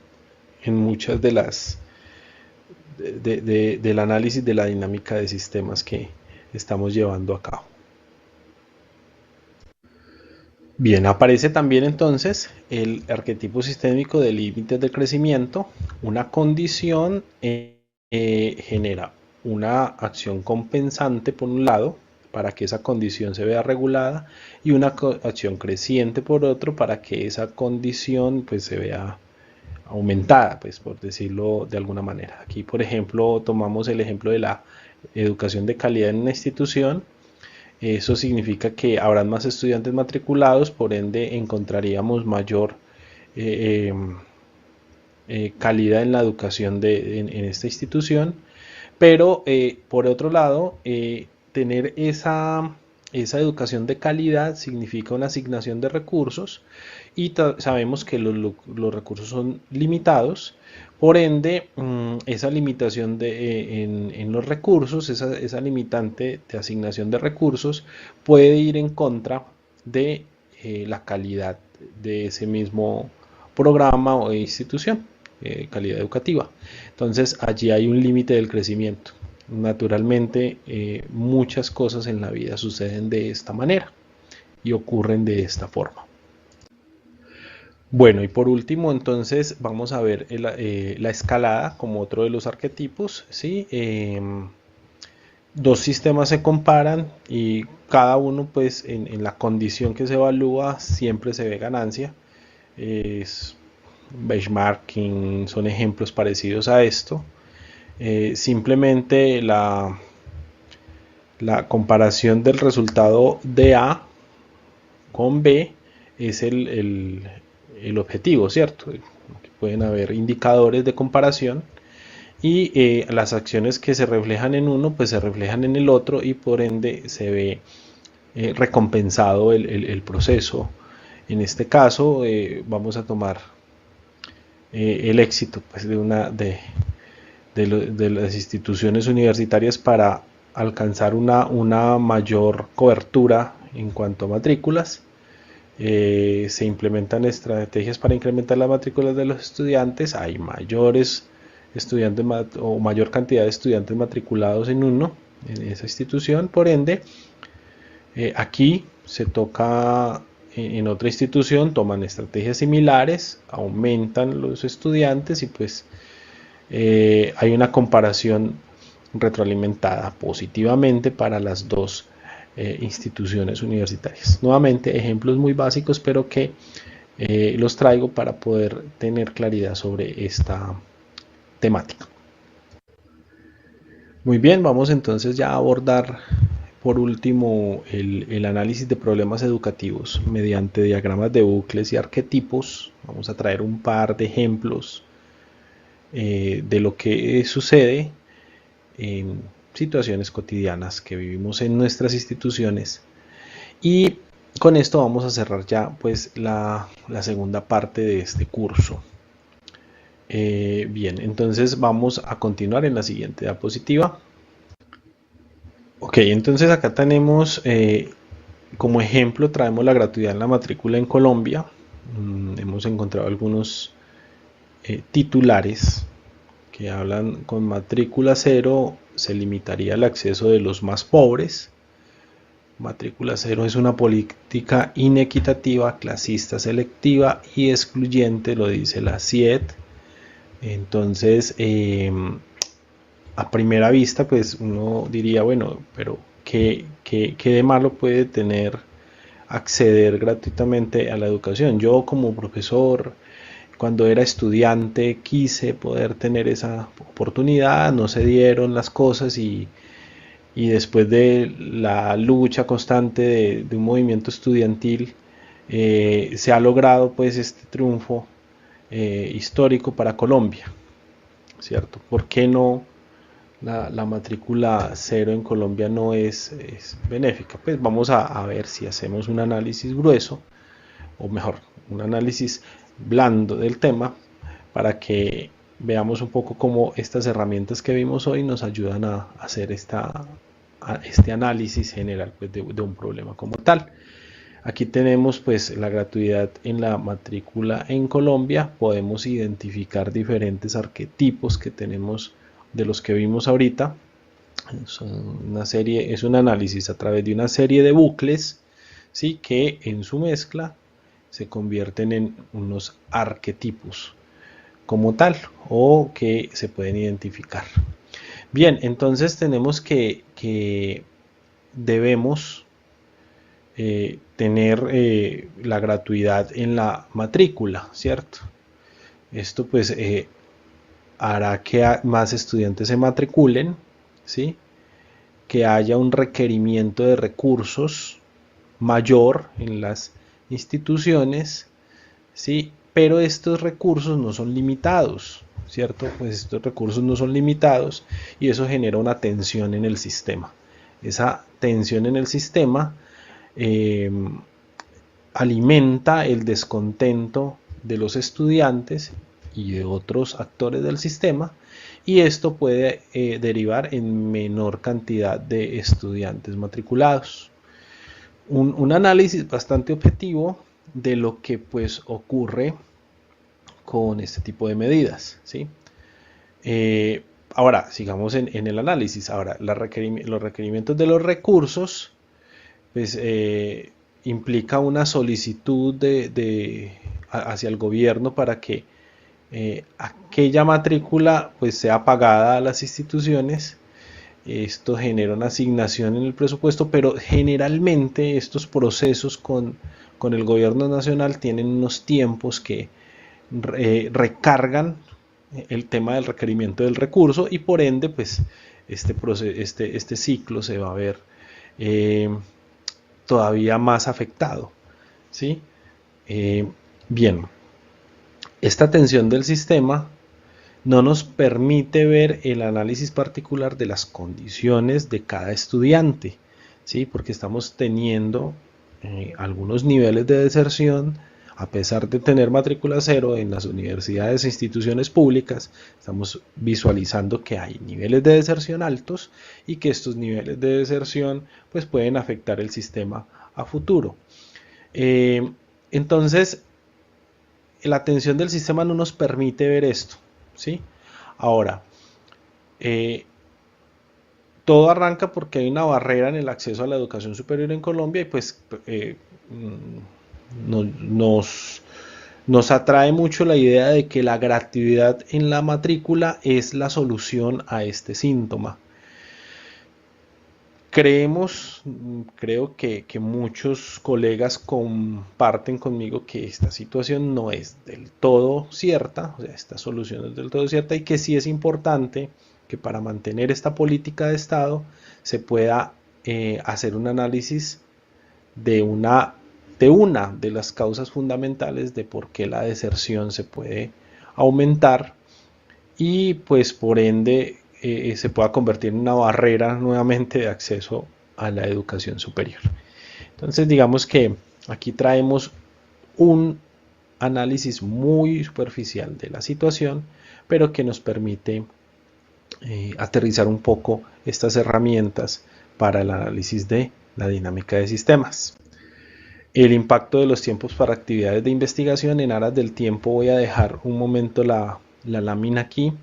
en muchas de las del análisis de la dinámica de sistemas que estamos llevando a cabo. Bien, aparece también entonces el arquetipo sistémico de límites de crecimiento. Una condición genera una acción compensante por un lado para que esa condición se vea regulada y una acción creciente por otro para que esa condición pues se vea aumentada, pues por decirlo de alguna manera. Aquí, por ejemplo, tomamos el ejemplo de la educación de calidad en una institución. Eso significa que habrán más estudiantes matriculados, por ende encontraríamos mayor eh, calidad en la educación en esta institución. Pero por otro lado, tener esa educación de calidad significa una asignación de recursos y sabemos que los recursos son limitados. Por ende, esa limitación en los recursos, esa limitante de asignación de recursos puede ir en contra de la calidad de ese mismo programa o institución, calidad educativa. Entonces allí hay un límite del crecimiento. Naturalmente, muchas cosas en la vida suceden de esta manera y ocurren de esta forma. Bueno, y por último, entonces vamos a ver la escalada como otro de los arquetipos, ¿sí? Dos sistemas se comparan y cada uno, pues, en la condición que se evalúa, siempre se ve ganancia. Es benchmarking, son ejemplos parecidos a esto. Simplemente la comparación del resultado de A con B es el objetivo, ¿cierto? Pueden haber indicadores de comparación y las acciones que se reflejan en uno pues se reflejan en el otro y por ende se ve recompensado el proceso. En este caso vamos a tomar el éxito pues, de las instituciones universitarias para alcanzar una mayor cobertura en cuanto a matrículas. Se implementan estrategias para incrementar las matrículas de los estudiantes. Hay mayores estudiantes o mayor cantidad de estudiantes matriculados en esa institución. Por ende, aquí se toca en otra institución, toman estrategias similares, aumentan los estudiantes y pues hay una comparación retroalimentada positivamente para las dos instituciones universitarias. Nuevamente, ejemplos muy básicos, pero que los traigo para poder tener claridad sobre esta temática. Muy bien, vamos entonces ya a abordar por último el análisis de problemas educativos mediante diagramas de bucles y arquetipos. Vamos a traer un par de ejemplos de lo que sucede en situaciones cotidianas que vivimos en nuestras instituciones y con esto vamos a cerrar ya pues la segunda parte de este curso. Bien, entonces vamos a continuar en la siguiente diapositiva. Ok, entonces acá tenemos como ejemplo traemos la gratuidad en la matrícula en Colombia. Hemos encontrado algunos titulares que hablan con matrícula cero se limitaría el acceso de los más pobres. Matrícula cero es una política inequitativa, clasista, selectiva y excluyente, lo dice la CIED. Entonces, a primera vista, pues uno diría, bueno, pero ¿qué de malo puede tener acceder gratuitamente a la educación? Yo como profesor, cuando era estudiante, quise poder tener esa oportunidad, no se dieron las cosas y después de la lucha constante de un movimiento estudiantil, se ha logrado pues este triunfo histórico para Colombia, ¿cierto? ¿Por qué no la matrícula cero en Colombia no es benéfica. Pues vamos a ver si hacemos un análisis grueso, o mejor, un análisis blando del tema, para que veamos un poco cómo estas herramientas que vimos hoy nos ayudan a hacer este análisis general, pues, de un problema como tal. Aquí tenemos pues la gratuidad en la matrícula en Colombia. Podemos identificar diferentes arquetipos que tenemos de los que vimos ahorita. Es un análisis a través de una serie de bucles, ¿sí?, que en su mezcla se convierten en unos arquetipos como tal, o que se pueden identificar. Bien, entonces tenemos que debemos tener la gratuidad en la matrícula, ¿cierto? Esto pues hará que más estudiantes se matriculen, ¿sí?, que haya un requerimiento de recursos mayor en las instituciones, ¿sí? Pero estos recursos no son limitados, ¿cierto? Pues estos recursos no son limitados y eso genera una tensión en el sistema. Esa tensión en el sistema eh, alimenta el descontento de los estudiantes y de otros actores del sistema, y esto puede derivar en menor cantidad de estudiantes matriculados. Un análisis bastante objetivo de lo que pues ocurre con este tipo de medidas, ¿sí? Ahora, sigamos en el análisis. Ahora, los requerimientos de los recursos, pues implica una solicitud hacia el gobierno para que aquella matrícula pues sea pagada a las instituciones. Esto genera una asignación en el presupuesto, pero generalmente estos procesos con el gobierno nacional tienen unos tiempos que recargan el tema del requerimiento del recurso, y por ende pues este ciclo se va a ver todavía más afectado, ¿sí? Bien, esta tensión del sistema no nos permite ver el análisis particular de las condiciones de cada estudiante, ¿sí?, porque estamos teniendo algunos niveles de deserción. A pesar de tener matrícula cero en las universidades e instituciones públicas, estamos visualizando que hay niveles de deserción altos y que estos niveles de deserción pues pueden afectar el sistema a futuro. Entonces, la atención del sistema no nos permite ver esto, ¿sí? Ahora, todo arranca porque hay una barrera en el acceso a la educación superior en Colombia, y pues nos atrae mucho la idea de que la gratuidad en la matrícula es la solución a este síntoma. Creo que muchos colegas comparten conmigo que esta situación no es del todo cierta, o sea, esta solución no es del todo cierta, y que sí es importante que para mantener esta política de Estado se pueda hacer un análisis de una de las causas fundamentales de por qué la deserción se puede aumentar, y pues por ende se pueda convertir en una barrera nuevamente de acceso a la educación superior. Entonces digamos que aquí traemos un análisis muy superficial de la situación, pero que nos permite aterrizar un poco estas herramientas para el análisis de la dinámica de sistemas. El impacto de los tiempos para actividades de investigación. En aras del tiempo voy a dejar un momento la lámina aquí.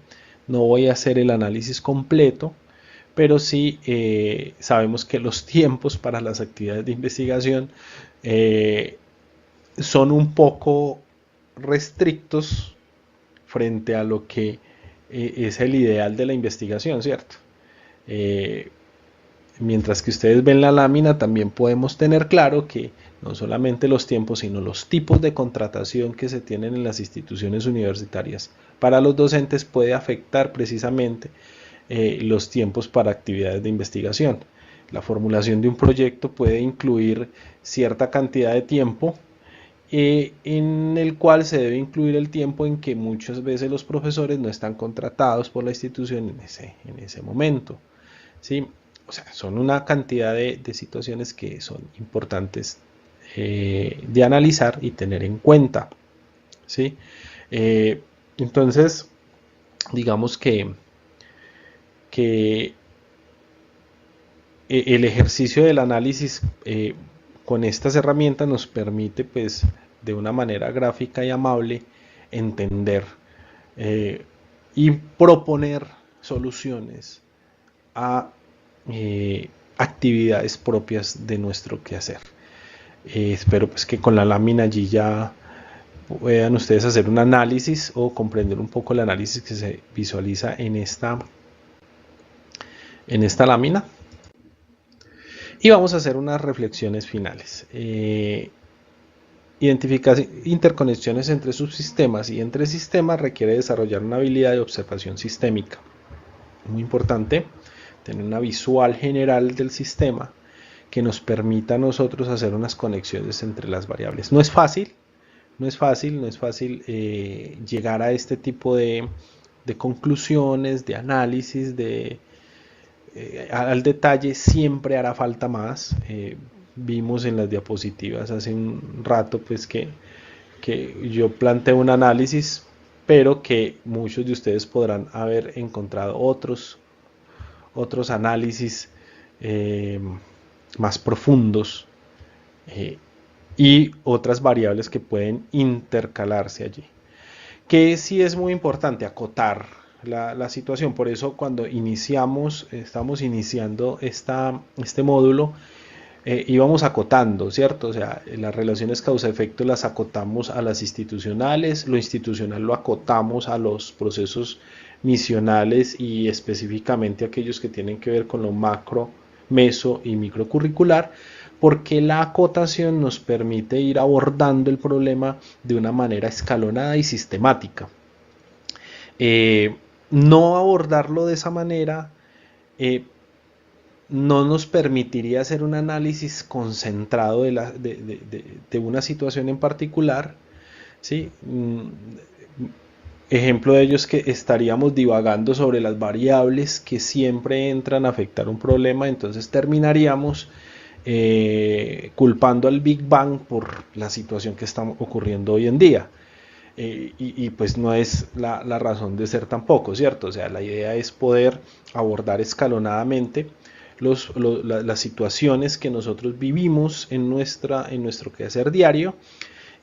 No voy a hacer el análisis completo, pero sí sabemos que los tiempos para las actividades de investigación son un poco restrictos frente a lo que es el ideal de la investigación, ¿cierto? Mientras que ustedes ven la lámina, también podemos tener claro que no solamente los tiempos, sino los tipos de contratación que se tienen en las instituciones universitarias para los docentes puede afectar precisamente los tiempos para actividades de investigación. La formulación de un proyecto puede incluir cierta cantidad de tiempo en el cual se debe incluir el tiempo en que muchas veces los profesores no están contratados por la institución en ese momento. ¿Sí? O sea, son una cantidad de situaciones que son importantes de analizar y tener en cuenta. ¿Sí? Eh, entonces, digamos que el ejercicio del análisis con estas herramientas nos permite, pues, de una manera gráfica y amable, entender eh, y proponer soluciones a actividades propias de nuestro quehacer. Espero pues que con la lámina allí ya puedan ustedes hacer un análisis o comprender un poco el análisis que se visualiza en esta lámina. Y vamos a hacer unas reflexiones finales. Identificar interconexiones entre subsistemas y entre sistemas requiere desarrollar una habilidad de observación sistémica. Muy importante tener una visual general del sistema que nos permita a nosotros hacer unas conexiones entre las variables. No es fácil, no es fácil llegar a este tipo de conclusiones, de análisis, al detalle. Siempre hará falta más. Vimos en las diapositivas hace un rato pues que yo planteo un análisis, pero que muchos de ustedes podrán haber encontrado otros análisis más profundos y otras variables que pueden intercalarse allí. Que sí es muy importante acotar la situación. Por eso cuando estamos iniciando este módulo, íbamos acotando, ¿cierto? O sea, las relaciones causa-efecto las acotamos a las institucionales, lo institucional lo acotamos a los procesos misionales y específicamente aquellos que tienen que ver con lo macro, meso y microcurricular, porque la acotación nos permite ir abordando el problema de una manera escalonada y sistemática. No abordarlo de esa manera no nos permitiría hacer un análisis concentrado de una situación en particular, ¿sí? Ejemplo de ello es que estaríamos divagando sobre las variables que siempre entran a afectar un problema, entonces terminaríamos culpando al Big Bang por la situación que está ocurriendo hoy en día. Y pues no es la razón de ser tampoco, ¿cierto? O sea, la idea es poder abordar escalonadamente las situaciones que nosotros vivimos en nuestro quehacer diario,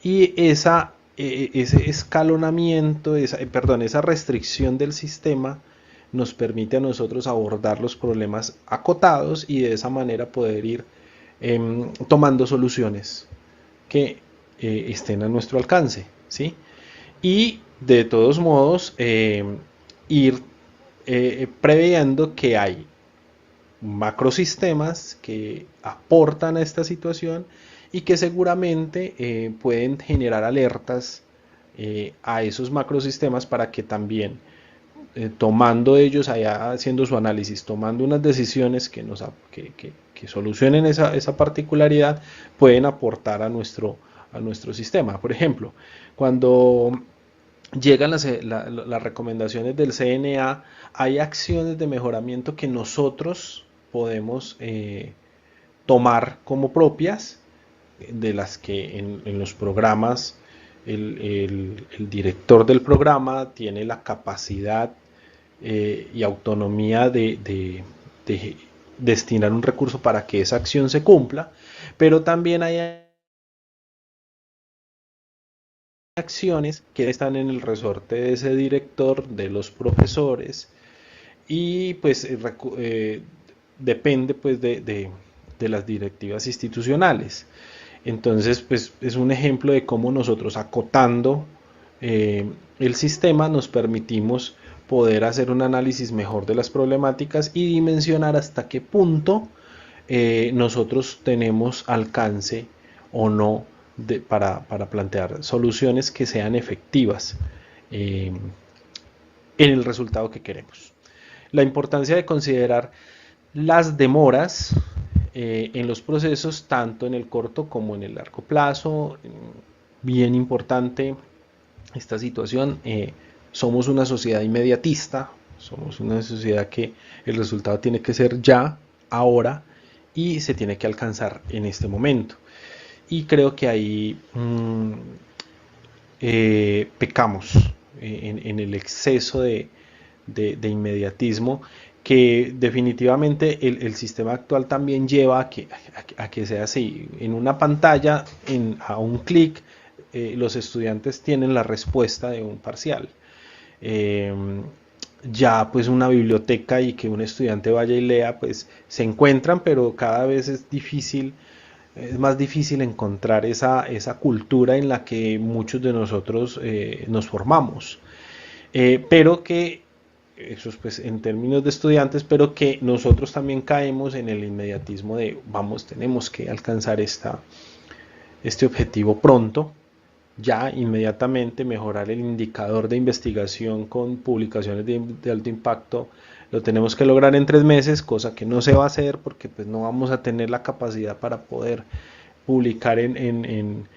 y ese escalonamiento, esa restricción del sistema nos permite a nosotros abordar los problemas acotados y de esa manera poder ir tomando soluciones que estén a nuestro alcance, ¿sí? Y de todos modos ir previendo que hay macrosistemas que aportan a esta situación y que seguramente pueden generar alertas a esos macrosistemas para que también tomando ellos, allá haciendo su análisis, tomando unas decisiones que solucionen esa particularidad, pueden aportar a nuestro sistema. Por ejemplo, cuando llegan las recomendaciones del CNA, hay acciones de mejoramiento que nosotros podemos tomar como propias, de las que en los programas el director del programa tiene la capacidad y autonomía de destinar un recurso para que esa acción se cumpla, pero también hay acciones que están en el resorte de ese director, de los profesores, y pues depende pues de las directivas institucionales. Entonces, pues es un ejemplo de cómo nosotros acotando el sistema nos permitimos poder hacer un análisis mejor de las problemáticas y dimensionar hasta qué punto nosotros tenemos alcance o no para plantear soluciones que sean efectivas en el resultado que queremos. La importancia de considerar las demoras en los procesos, tanto en el corto como en el largo plazo. bien importante esta situación. Somos una sociedad inmediatista, somos una sociedad que el resultado tiene que ser ya, ahora, y se tiene que alcanzar en este momento. Y creo que ahí pecamos en el exceso de inmediatismo, que definitivamente el sistema actual también lleva a que sea así. En una pantalla, a un clic, los estudiantes tienen la respuesta de un parcial. Eh, ya pues una biblioteca y que un estudiante vaya y lea, pues se encuentran, pero cada vez es más difícil encontrar esa cultura en la que muchos de nosotros nos formamos. Pero que, eso es pues en términos de estudiantes, pero que nosotros también caemos en el inmediatismo de, vamos, tenemos que alcanzar este objetivo pronto, ya inmediatamente, mejorar el indicador de investigación con publicaciones de alto impacto. Lo tenemos que lograr en 3 meses, cosa que no se va a hacer porque pues no vamos a tener la capacidad para poder publicar en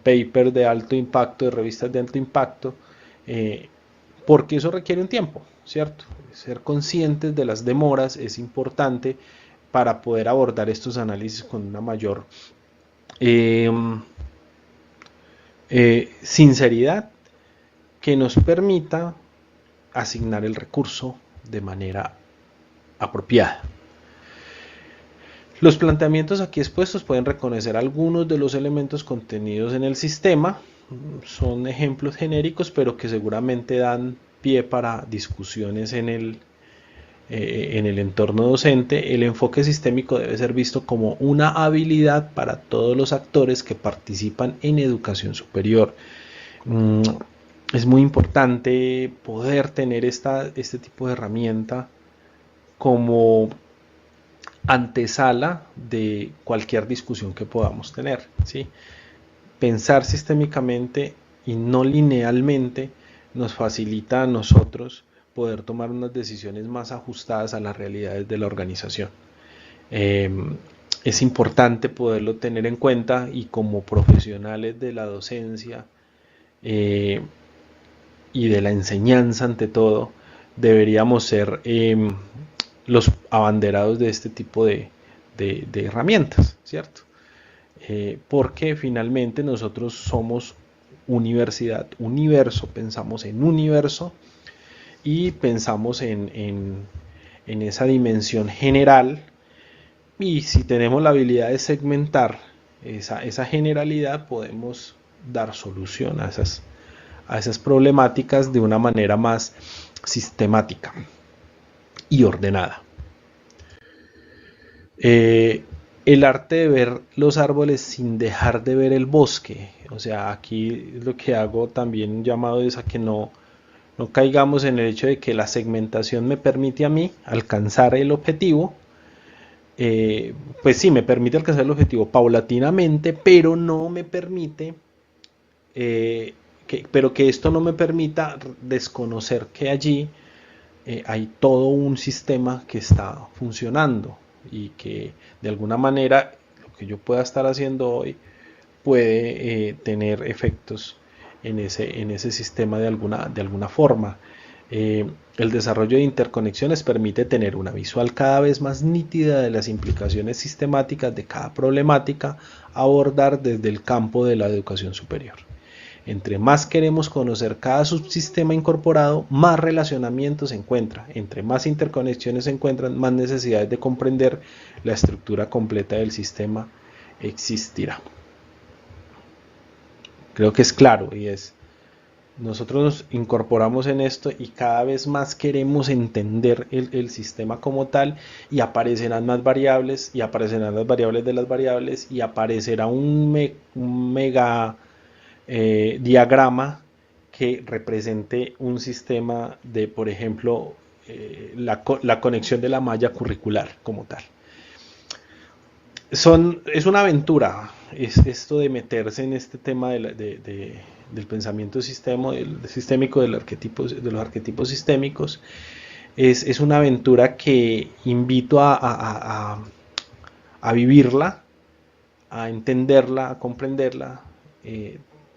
paper de alto impacto, de revistas de alto impacto, porque eso requiere un tiempo, ¿cierto? Ser conscientes de las demoras es importante para poder abordar estos análisis con una mayor eh, sinceridad, que nos permita asignar el recurso de manera apropiada. Los planteamientos aquí expuestos pueden reconocer algunos de los elementos contenidos en el sistema. Son ejemplos genéricos, pero que seguramente dan pie para discusiones en el entorno docente. El enfoque sistémico debe ser visto como una habilidad para todos los actores que participan en educación superior. Es muy importante poder tener este tipo de herramienta como antesala de cualquier discusión que podamos tener, ¿sí? Pensar sistémicamente y no linealmente nos facilita a nosotros poder tomar unas decisiones más ajustadas a las realidades de la organización. Es importante poderlo tener en cuenta, y como profesionales de la docencia y de la enseñanza ante todo, deberíamos ser los abanderados de este tipo de herramientas, ¿cierto? Porque finalmente nosotros somos universidad, universo, pensamos en universo y pensamos en esa dimensión general, y si tenemos la habilidad de segmentar esa generalidad, podemos dar solución a esas problemáticas de una manera más sistemática y ordenada. El arte de ver los árboles sin dejar de ver el bosque. O sea, aquí lo que hago también un llamado es a que no caigamos en el hecho de que la segmentación me permite a mí alcanzar el objetivo. Pues sí, me permite alcanzar el objetivo paulatinamente, pero no me permite, pero que esto no me permita desconocer que allí hay todo un sistema que está funcionando, y que de alguna manera lo que yo pueda estar haciendo hoy puede tener efectos en ese sistema de alguna forma. El desarrollo de interconexiones permite tener una visual cada vez más nítida de las implicaciones sistemáticas de cada problemática a abordar desde el campo de la educación superior. Entre más queremos conocer cada subsistema incorporado, más relacionamiento se encuentra. Entre más interconexiones se encuentran, más necesidades de comprender la estructura completa del sistema existirá. Creo que es claro, y nosotros nos incorporamos en esto y cada vez más queremos entender el sistema como tal, y aparecerán más variables, y aparecerán las variables de las variables, y aparecerá un mega diagrama que represente un sistema de, por ejemplo, la conexión de la malla curricular como tal. Es una aventura, esto de meterse en este tema del pensamiento sistémico, de los arquetipos sistémicos. Es una aventura que invito a vivirla, a entenderla, a comprenderla,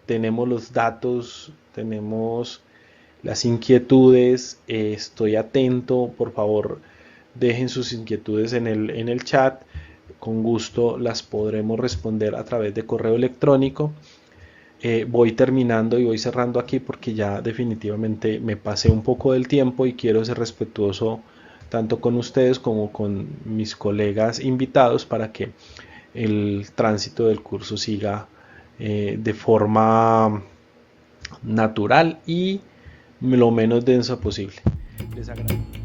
tenemos los datos, tenemos las inquietudes, estoy atento, por favor dejen sus inquietudes en el chat, con gusto las podremos responder a través de correo electrónico. Voy terminando y voy cerrando aquí porque ya definitivamente me pasé un poco del tiempo y quiero ser respetuoso tanto con ustedes como con mis colegas invitados para que el tránsito del curso siga de forma natural y lo menos denso posible. Les agradezco.